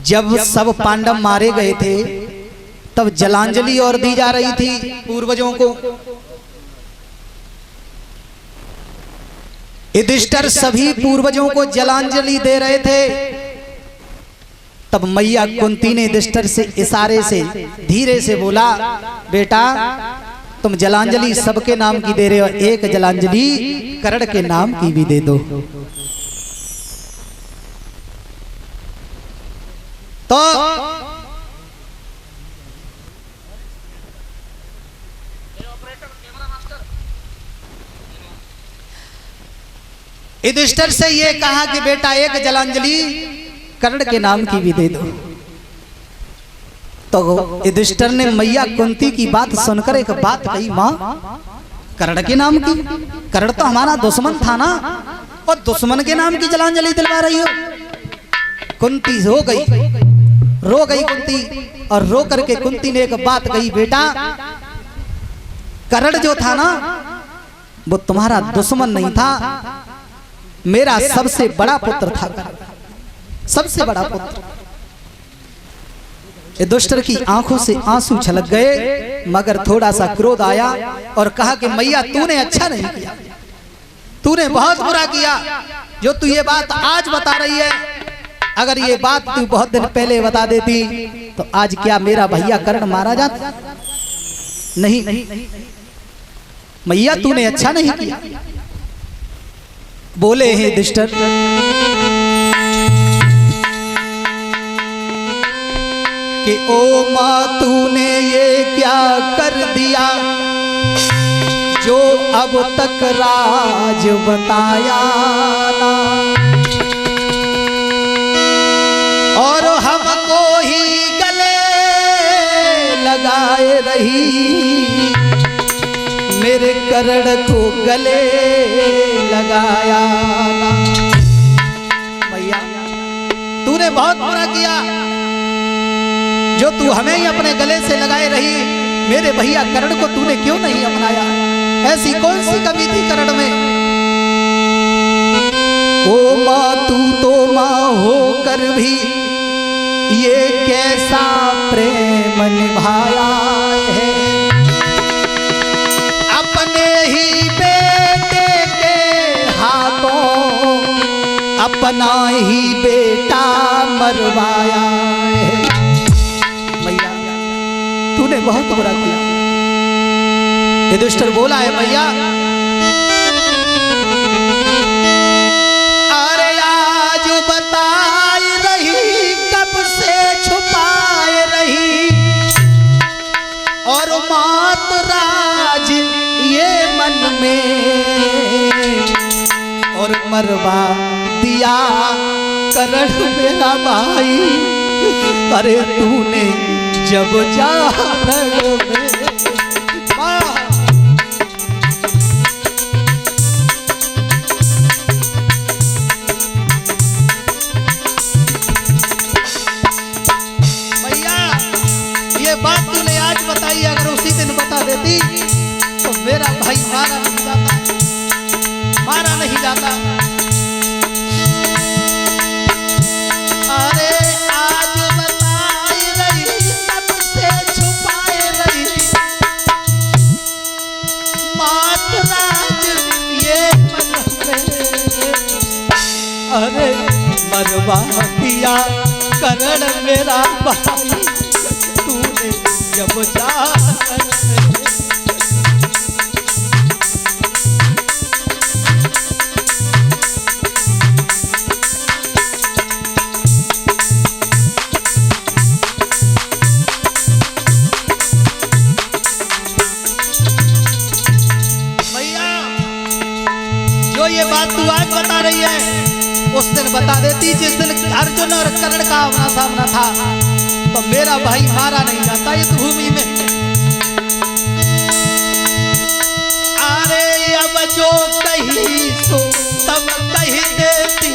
जब सब पांडव मारे गए थे तब जलांजलि और दी जा रही थी पूर्वजों को। युधिष्ठिर सभी पूर्वजों को जलांजलि दे रहे थे। तब मैया कुंती ने युधिष्ठिर से इशारे से धीरे से बोला, बेटा तुम जलांजलि सबके नाम की दे रहे हो, एक जलांजलि कर्ण के नाम की भी दे दो। तो युधिष्ठिर से ये कहा कि बेटा एक जलांजलि कर्ण के नाम की भी दे दो। तो युधिष्ठिर ने मैया कुंती की बात सुनकर एक बात कही, मां कर्ण के नाम की? कर्ण तो हमारा दुश्मन था ना, और दुश्मन के नाम की जलांजलि दिलवा रही हो? कुंती रो गई कुंती, और रो करके कुंती ने एक बात कही, बेटा कर्ण जो था ना वो तुम्हारा दुश्मन नहीं था, मेरा सबसे बड़ा पुत्र था, सबसे बड़ा पुत्र। युधिष्ठिर की आंखों से आंसू छलक गए, मगर थोड़ा सा क्रोध आया और कहा कि मैया तूने अच्छा नहीं किया, तूने बहुत बुरा किया जो तू ये बात आज बता रही है। अगर ये बात तू बहुत दिन पहले बता देती तो आज क्या मेरा भैया कर्ण मारा जाता? नहीं मैया तूने अच्छा नहीं किया। बोले हैं युधिष्ठिर, कि ओ माँ तूने ये क्या कर दिया जो अब तक राज बताया ना, और हमको ही गले लगाए रही, मेरे कर्ण को गले लगाया ना। भैया तूने बहुत बुरा किया जो तू हमें ही अपने गले से लगाए रही, मेरे भैया कर्ण को तूने क्यों नहीं अपनाया? ऐसी कौन सी कमी थी कर्ण में? ओ माँ तू तो माँ होकर भी ये कैसा प्रेम निभाया है, अपने ही बेटे के हाथों अपना ही बेटा मरवाया है। भैया तूने बहुत बुरा किया। युधिष्ठिर बोला है, भैया अरे आज बताई रही, कब से छुपाए रही, और मात राज ये मन में, और मरवा दिया कर्ण मेरा भाई। अरे तूने जब जा बात तूने आज बताई, अगर उसी दिन बता देती तो मेरा भाई मारा नहीं जाता, मारा नहीं जाता। अरे आज बताई रही, कब से छुपाए रही, मात राज ये मन में, अरे मरवा दिया कर्ण मेरा भाई, जब जा भैया जो ये बात तू आज बता रही है उस दिन बता देती, जिस दिन अर्जुन और कर्ण का आमना सामना था, तो मेरा भाई मारा नहीं जाता इस भूमि में। अरे अब जो कही सो तब कही देती,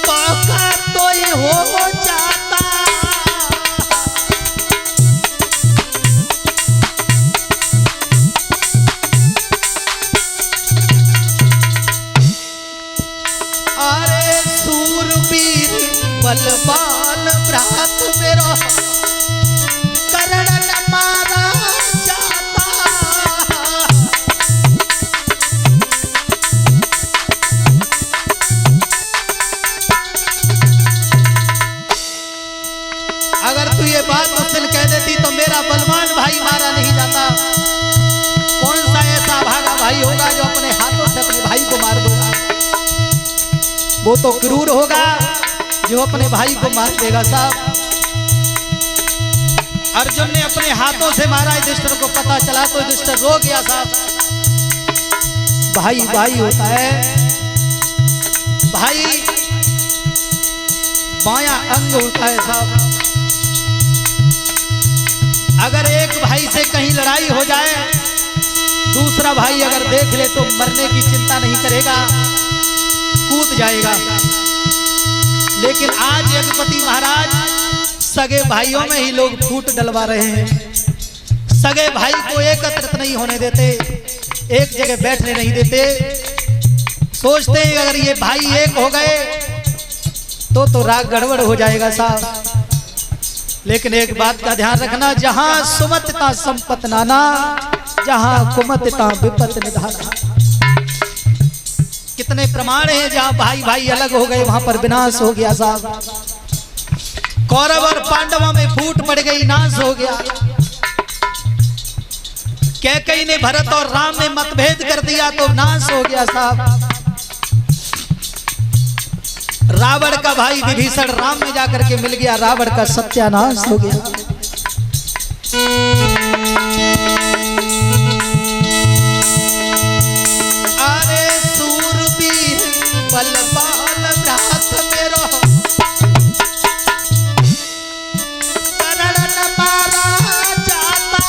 मौका तो ये हो जाता। अरे सूरवीर बलवान भ्रात मेरो करण न मारा जाता। अगर तू ये बात मुझसे कह देती तो मेरा बलवान भाई मारा नहीं जाता। कौन सा ऐसा भागा भाई होगा जो अपने हाथों से अपने भाई को मार देगा? वो तो क्रूर होगा जो अपने भाई को मार देगा। साहब अर्जुन ने अपने हाथों से मारा, युधिष्ठिर को पता चला तो युधिष्ठिर रो गया। साहब भाई भाई होता है, भाई बायां अंग होता है। साहब अगर एक भाई से कहीं लड़ाई हो जाए, दूसरा भाई अगर देख ले तो मरने की चिंता नहीं करेगा, कूद जाएगा। लेकिन आज यज्ञपति महाराज सगे भाइयों में ही लोग फूट डलवा रहे हैं। सगे भाई को एकत्रित नहीं होने देते, एक जगह बैठने नहीं देते। सोचते हैं अगर ये भाई एक हो गए तो राग गड़बड़ हो जाएगा। साहब लेकिन एक बात का ध्यान रखना, जहां सुमतता संपत नाना, जहां कुमतता विपत निधाना। कितने प्रमाण हैं जहां भाई भाई अलग हो गए वहां पर विनाश हो गया। साहब कौरव और पांडवों में फूट पड़ गई, नाश हो गया। कैकेयी ने भरत और राम में मतभेद कर दिया तो नाश हो गया। साहब रावण का भाई विभीषण राम में जाकर के मिल गया, रावण का सत्यानाश हो गया। अरे सूरवीर बलवान भ्रात मेरो करण न मारा जाता।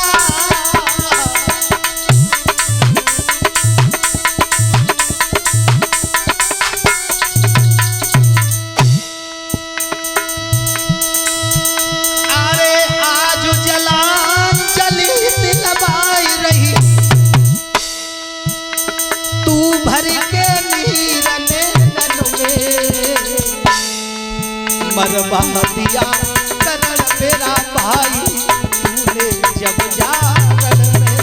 अरे आज जलान जली दिलवाई रही, तू भर के नीर नैनन में मरवा दिया करण मेरा भाई, तूने जब जागरण में।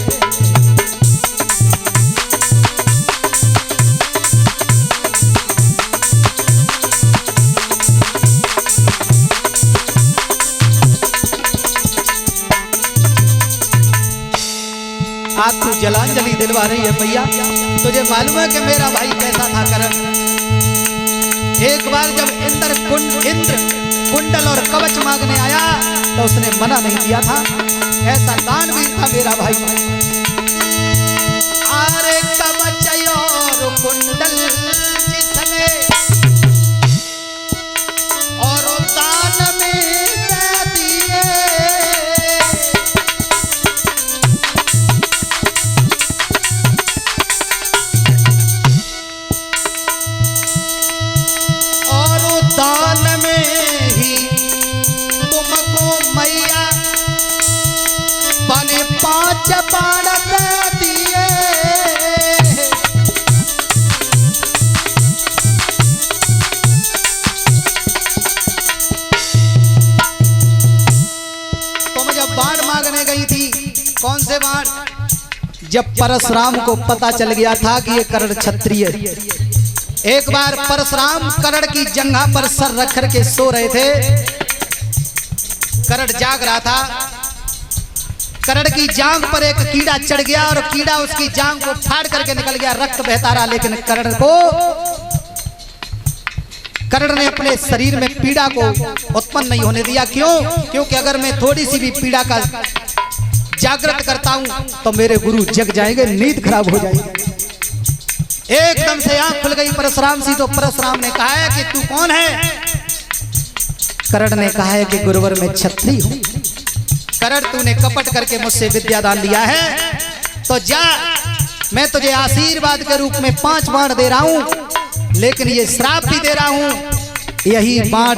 आज तू जलांजलि दिलवा रही है भैया, तुझे मालूम है कि मेरा भाई कैसा था करण? एक बार जब इंद्र कुंडल और कवच मांगने आया तो उसने मना नहीं किया था। ऐसा दानवीर था मेरा भाई। अरे कवच और कुंडल जिसने और दान में दे दिए, दान में ही तुमको मैया बने 5 बाण दे दिए। तुम जब बाण मांगने गई थी, कौन से बाण? जब परशुराम को पता चल गया था कि ये कर्ण क्षत्रिय। एक बार परशुराम करण की जंघा पर सर रख करके सो रहे थे। करण जाग रहा था। करण की जांघ पर एक कीड़ा चढ़ गया और कीड़ा उसकी जांघ को फाड़ करके निकल गया, रक्त बहता रहा। लेकिन करण ने अपने शरीर में पीड़ा को उत्पन्न नहीं होने दिया। क्यों? क्योंकि अगर मैं थोड़ी सी भी पीड़ा का जागृत करता हूं तो मेरे गुरु जग जाएंगे, नींद खराब हो जाएगी। एकदम से आंख खुल गई परशुराम सी। तो परशुराम ने कहा है कि तू कौन है? करण ने कहा है कि गुरुवर मैं क्षत्रिय हूं। करण तूने कपट करके मुझसे विद्यादान लिया है तो जा, मैं तुझे आशीर्वाद के रूप में 5 बाण दे रहा हूं, लेकिन ये श्राप भी दे रहा हूं, यही बाण